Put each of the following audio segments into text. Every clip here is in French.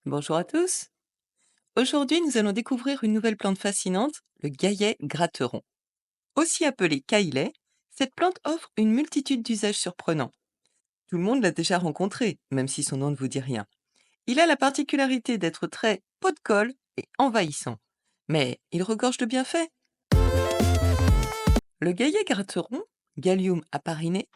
Bonjour à tous. Aujourd'hui, nous allons découvrir une nouvelle plante fascinante, le gaillet gratteron. Aussi appelé caillet, cette plante offre une multitude d'usages surprenants. Tout le monde l'a déjà rencontré, même si son nom ne vous dit rien. Il a la particularité d'être très pot de colle et envahissant. Mais il regorge de bienfaits. Le gaillet gratteron, Gallium apariné,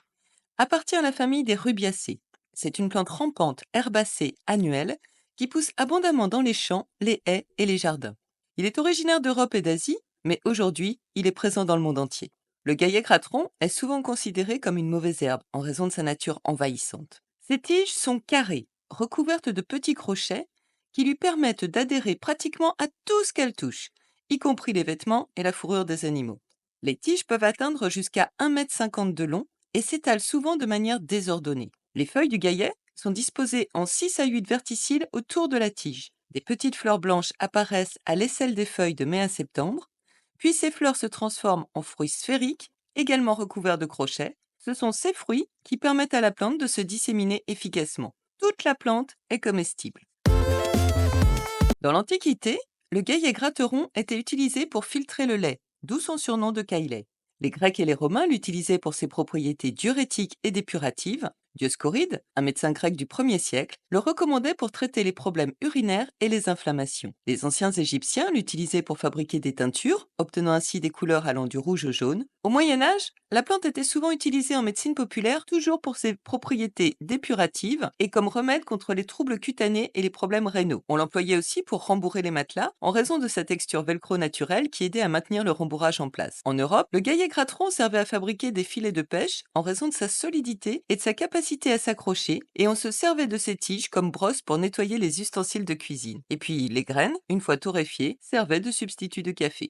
appartient à la famille des rubiacées. C'est une plante rampante, herbacée, annuelle, qui pousse abondamment dans les champs, les haies et les jardins. Il est originaire d'Europe et d'Asie, mais aujourd'hui, il est présent dans le monde entier. Le gaillet gratteron est souvent considéré comme une mauvaise herbe en raison de sa nature envahissante. Ses tiges sont carrées, recouvertes de petits crochets qui lui permettent d'adhérer pratiquement à tout ce qu'elle touche, y compris les vêtements et la fourrure des animaux. Les tiges peuvent atteindre jusqu'à 1,50 m de long et s'étalent souvent de manière désordonnée. Les feuilles du gaillet sont disposées en 6 à 8 verticilles autour de la tige. Des petites fleurs blanches apparaissent à l'aisselle des feuilles de mai à septembre, puis ces fleurs se transforment en fruits sphériques, également recouverts de crochets. Ce sont ces fruits qui permettent à la plante de se disséminer efficacement. Toute la plante est comestible. Dans l'Antiquité, le gaillet gratteron était utilisé pour filtrer le lait, d'où son surnom de caillet. Les Grecs et les Romains l'utilisaient pour ses propriétés diurétiques et dépuratives. Dioscoride, un médecin grec du 1er siècle, le recommandait pour traiter les problèmes urinaires et les inflammations. Les anciens Égyptiens l'utilisaient pour fabriquer des teintures, obtenant ainsi des couleurs allant du rouge au jaune. Au Moyen Âge, la plante était souvent utilisée en médecine populaire, toujours pour ses propriétés dépuratives et comme remède contre les troubles cutanés et les problèmes rénaux. On l'employait aussi pour rembourrer les matelas, en raison de sa texture velcro naturelle qui aidait à maintenir le rembourrage en place. En Europe, le gaillet gratteron servait à fabriquer des filets de pêche en raison de sa solidité et de sa capacité à s'accrocher, et on se servait de ses tiges comme brosse pour nettoyer les ustensiles de cuisine. Et puis les graines, une fois torréfiées, servaient de substitut de café.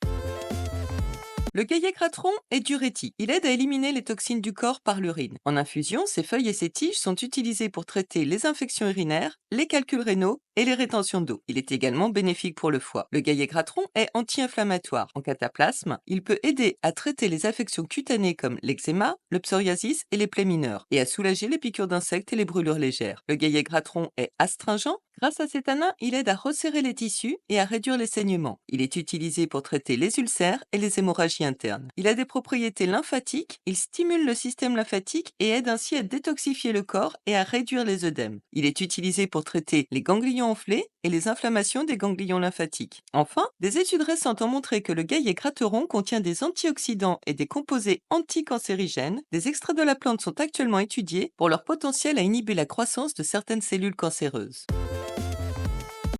Le gaillet gratteron est diurétique. Il aide à éliminer les toxines du corps par l'urine. En infusion, ses feuilles et ses tiges sont utilisées pour traiter les infections urinaires, les calculs rénaux et les rétentions d'eau. Il est également bénéfique pour le foie. Le gaillet gratteron est anti-inflammatoire. En cataplasme, il peut aider à traiter les affections cutanées comme l'eczéma, le psoriasis et les plaies mineures, et à soulager les piqûres d'insectes et les brûlures légères. Le gaillet gratteron est astringent. Grâce à ses tanins, il aide à resserrer les tissus et à réduire les saignements. Il est utilisé pour traiter les ulcères et les hémorragies internes. Il a des propriétés lymphatiques, il stimule le système lymphatique et aide ainsi à détoxifier le corps et à réduire les œdèmes. Il est utilisé pour traiter les ganglions enflés et les inflammations des ganglions lymphatiques. Enfin, des études récentes ont montré que le gaillet gratteron contient des antioxydants et des composés anticancérigènes. Des extraits de la plante sont actuellement étudiés pour leur potentiel à inhiber la croissance de certaines cellules cancéreuses.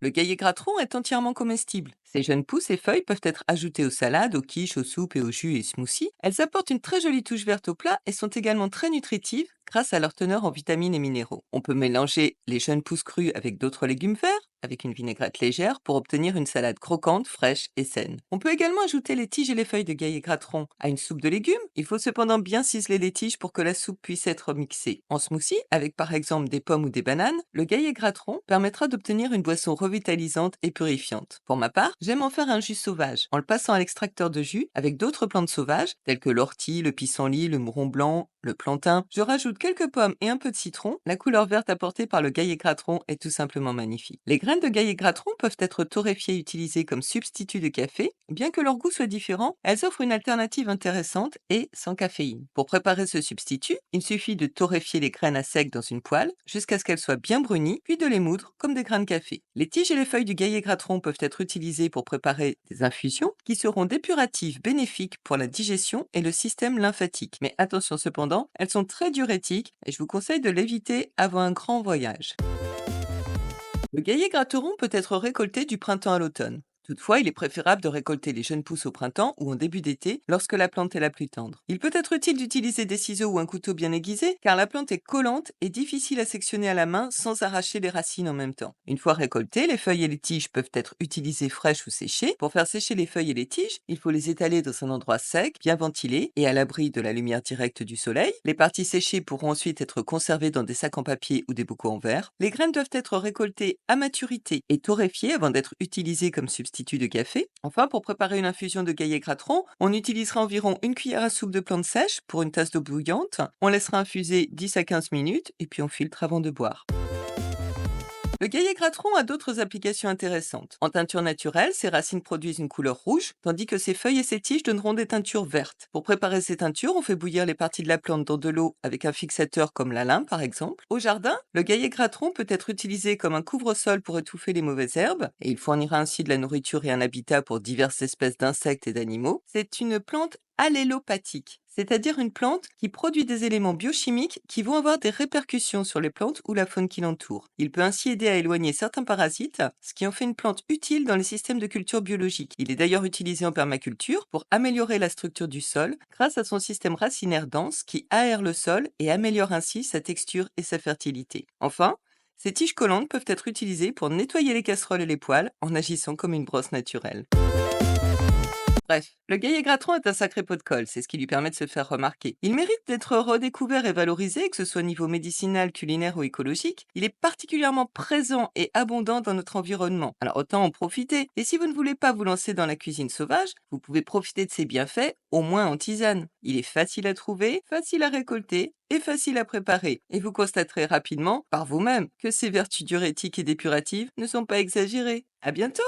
Le gaillet gratteron est entièrement comestible. Ses jeunes pousses et feuilles peuvent être ajoutées aux salades, aux quiches, aux soupes et aux jus et smoothies. Elles apportent une très jolie touche verte au plat et sont également très nutritives grâce à leur teneur en vitamines et minéraux. On peut mélanger les jeunes pousses crues avec d'autres légumes verts, avec une vinaigrette légère, pour obtenir une salade croquante, fraîche et saine. On peut également ajouter les tiges et les feuilles de gaillet gratteron à une soupe de légumes. Il faut cependant bien ciseler les tiges pour que la soupe puisse être mixée. En smoothie, avec par exemple des pommes ou des bananes, le gaillet gratteron permettra d'obtenir une boisson revitalisante et purifiante. Pour ma part, j'aime en faire un jus sauvage, en le passant à l'extracteur de jus avec d'autres plantes sauvages, telles que l'ortie, le pissenlit, le mouron blanc, le plantain. Je rajoute quelques pommes et un peu de citron. La couleur verte apportée par le gaillet gratteron est tout simplement magnifique. Les graines de gaillet gratteron peuvent être torréfiées et utilisées comme substitut de café. Bien que leur goût soit différent, elles offrent une alternative intéressante et sans caféine. Pour préparer ce substitut, il suffit de torréfier les graines à sec dans une poêle jusqu'à ce qu'elles soient bien brunies, puis de les moudre comme des grains de café. Les tiges et les feuilles du gaillet gratteron peuvent être utilisées pour préparer des infusions qui seront dépuratives bénéfiques pour la digestion et le système lymphatique. Mais attention cependant, elles sont très diurétiques et je vous conseille de l'éviter avant un grand voyage. Le gaillet gratteron peut être récolté du printemps à l'automne. Toutefois, il est préférable de récolter les jeunes pousses au printemps ou en début d'été, lorsque la plante est la plus tendre. Il peut être utile d'utiliser des ciseaux ou un couteau bien aiguisé, car la plante est collante et difficile à sectionner à la main sans arracher les racines en même temps. Une fois récoltées, les feuilles et les tiges peuvent être utilisées fraîches ou séchées. Pour faire sécher les feuilles et les tiges, il faut les étaler dans un endroit sec, bien ventilé et à l'abri de la lumière directe du soleil. Les parties séchées pourront ensuite être conservées dans des sacs en papier ou des bocaux en verre. Les graines doivent être récoltées à maturité et torréfiées avant d'être utilisées comme substitut de café. Enfin, pour préparer une infusion de gaillet gratteron, on utilisera environ une cuillère à soupe de plantes sèches pour une tasse d'eau bouillante. On laissera infuser 10 à 15 minutes et puis on filtre avant de boire. Le gaillet gratteron a d'autres applications intéressantes. En teinture naturelle, ses racines produisent une couleur rouge, tandis que ses feuilles et ses tiges donneront des teintures vertes. Pour préparer ces teintures, on fait bouillir les parties de la plante dans de l'eau avec un fixateur comme la lime par exemple. Au jardin, le gaillet gratteron peut être utilisé comme un couvre-sol pour étouffer les mauvaises herbes, et il fournira ainsi de la nourriture et un habitat pour diverses espèces d'insectes et d'animaux. C'est une plante allélopathique, c'est-à-dire une plante qui produit des éléments biochimiques qui vont avoir des répercussions sur les plantes ou la faune qui l'entoure. Il peut ainsi aider à éloigner certains parasites, ce qui en fait une plante utile dans les systèmes de culture biologique. Il est d'ailleurs utilisé en permaculture pour améliorer la structure du sol grâce à son système racinaire dense qui aère le sol et améliore ainsi sa texture et sa fertilité. Enfin, ces tiges collantes peuvent être utilisées pour nettoyer les casseroles et les poêles en agissant comme une brosse naturelle. Bref, le gaillet gratteron est un sacré pot de colle, c'est ce qui lui permet de se faire remarquer. Il mérite d'être redécouvert et valorisé, que ce soit au niveau médicinal, culinaire ou écologique. Il est particulièrement présent et abondant dans notre environnement. Alors autant en profiter. Et si vous ne voulez pas vous lancer dans la cuisine sauvage, vous pouvez profiter de ses bienfaits, au moins en tisane. Il est facile à trouver, facile à récolter et facile à préparer. Et vous constaterez rapidement, par vous-même, que ses vertus diurétiques et dépuratives ne sont pas exagérées. À bientôt!